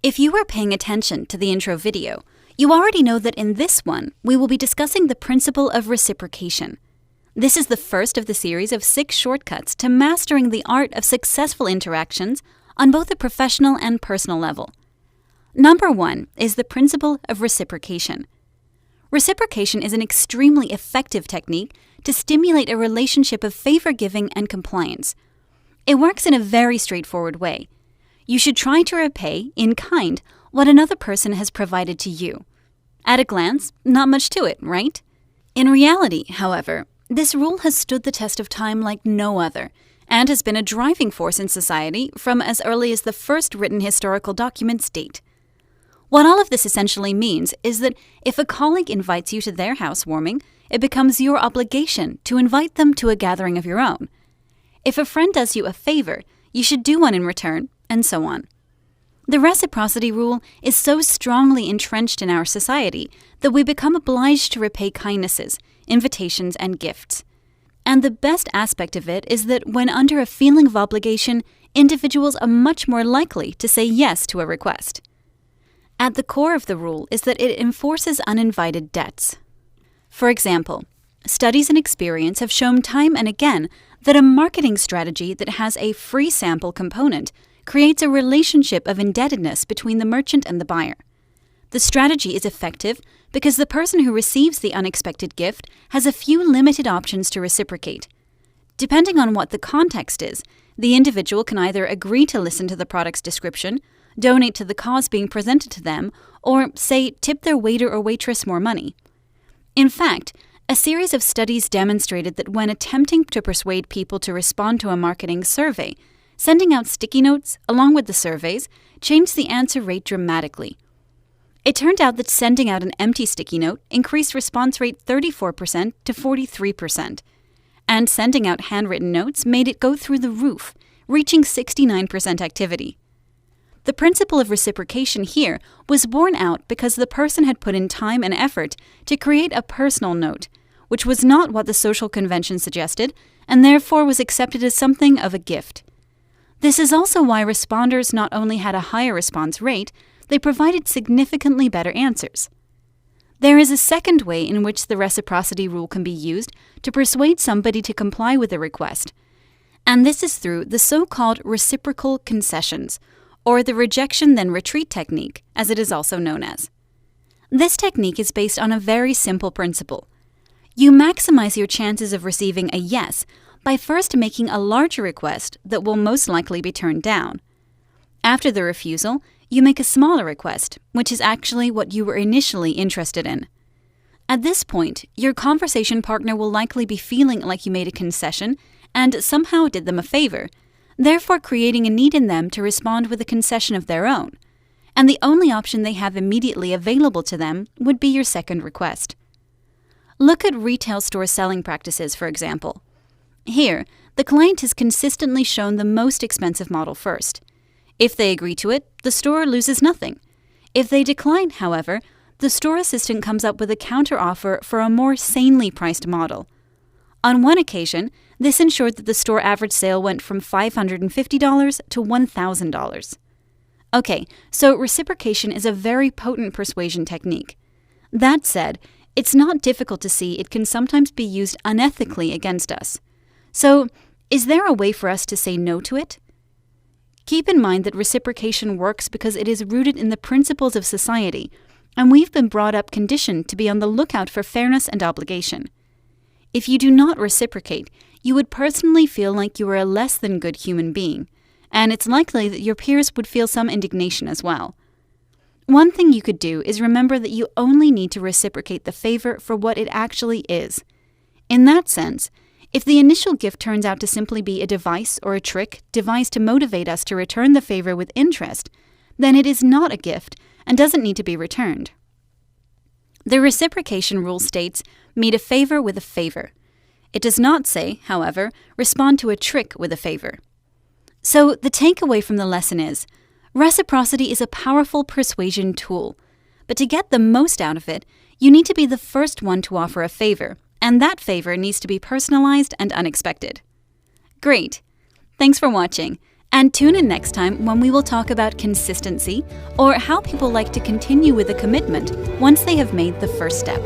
If you were paying attention to the intro video, you already know that in this one, we will be discussing the principle of reciprocation. This is the first of the series of 6 shortcuts to mastering the art of successful interactions on both a professional and personal level. Number 1 is the principle of reciprocation. Reciprocation is an extremely effective technique to stimulate a relationship of favor-giving and compliance. It works in a very straightforward way. You should try to repay, in kind, what another person has provided to you. At a glance, not much to it, right? In reality, however, this rule has stood the test of time like no other, and has been a driving force in society from as early as the first written historical documents date. What all of this essentially means is that if a colleague invites you to their housewarming, it becomes your obligation to invite them to a gathering of your own. If a friend does you a favor, you should do one in return, and so on. The reciprocity rule is so strongly entrenched in our society that we become obliged to repay kindnesses, invitations, and gifts. And the best aspect of it is that when under a feeling of obligation, individuals are much more likely to say yes to a request. At the core of the rule is that it enforces uninvited debts. For example, studies and experience have shown time and again that a marketing strategy that has a free sample component creates a relationship of indebtedness between the merchant and the buyer. The strategy is effective because the person who receives the unexpected gift has a few limited options to reciprocate. Depending on what the context is, the individual can either agree to listen to the product's description, donate to the cause being presented to them, or, say, tip their waiter or waitress more money. In fact, a series of studies demonstrated that when attempting to persuade people to respond to a marketing survey, sending out sticky notes along with the surveys changed the answer rate dramatically. It turned out that sending out an empty sticky note increased response rate 34% to 43%, and sending out handwritten notes made it go through the roof, reaching 69% activity. The principle of reciprocation here was borne out because the person had put in time and effort to create a personal note, which was not what the social convention suggested, and therefore was accepted as something of a gift. This is also why responders not only had a higher response rate, they provided significantly better answers. There is a second way in which the reciprocity rule can be used to persuade somebody to comply with a request, and this is through the so-called reciprocal concessions, or the rejection then retreat technique, as it is also known as. This technique is based on a very simple principle. You maximize your chances of receiving a yes by first making a larger request that will most likely be turned down. After the refusal, you make a smaller request, which is actually what you were initially interested in. At this point, your conversation partner will likely be feeling like you made a concession and somehow did them a favor, therefore creating a need in them to respond with a concession of their own. And the only option they have immediately available to them would be your second request. Look at retail store selling practices, for example. Here, the client has consistently shown the most expensive model first. If they agree to it, the store loses nothing. If they decline, however, the store assistant comes up with a counteroffer for a more sanely priced model. On one occasion, this ensured that the store average sale went from $550 to $1,000. Okay, so reciprocation is a very potent persuasion technique. That said, it's not difficult to see it can sometimes be used unethically against us. So, is there a way for us to say no to it? Keep in mind that reciprocation works because it is rooted in the principles of society, and we've been brought up conditioned to be on the lookout for fairness and obligation. If you do not reciprocate, you would personally feel like you are a less than good human being, and it's likely that your peers would feel some indignation as well. One thing you could do is remember that you only need to reciprocate the favor for what it actually is. In that sense, if the initial gift turns out to simply be a device or a trick devised to motivate us to return the favor with interest, then it is not a gift and doesn't need to be returned. The reciprocation rule states, meet a favor with a favor. It does not say, however, respond to a trick with a favor. So the takeaway from the lesson is, reciprocity is a powerful persuasion tool, but to get the most out of it, you need to be the first one to offer a favor, and that favor needs to be personalized and unexpected. Great! Thanks for watching, And tune in next time when we will talk about consistency, or how people like to continue with a commitment once they have made the first step.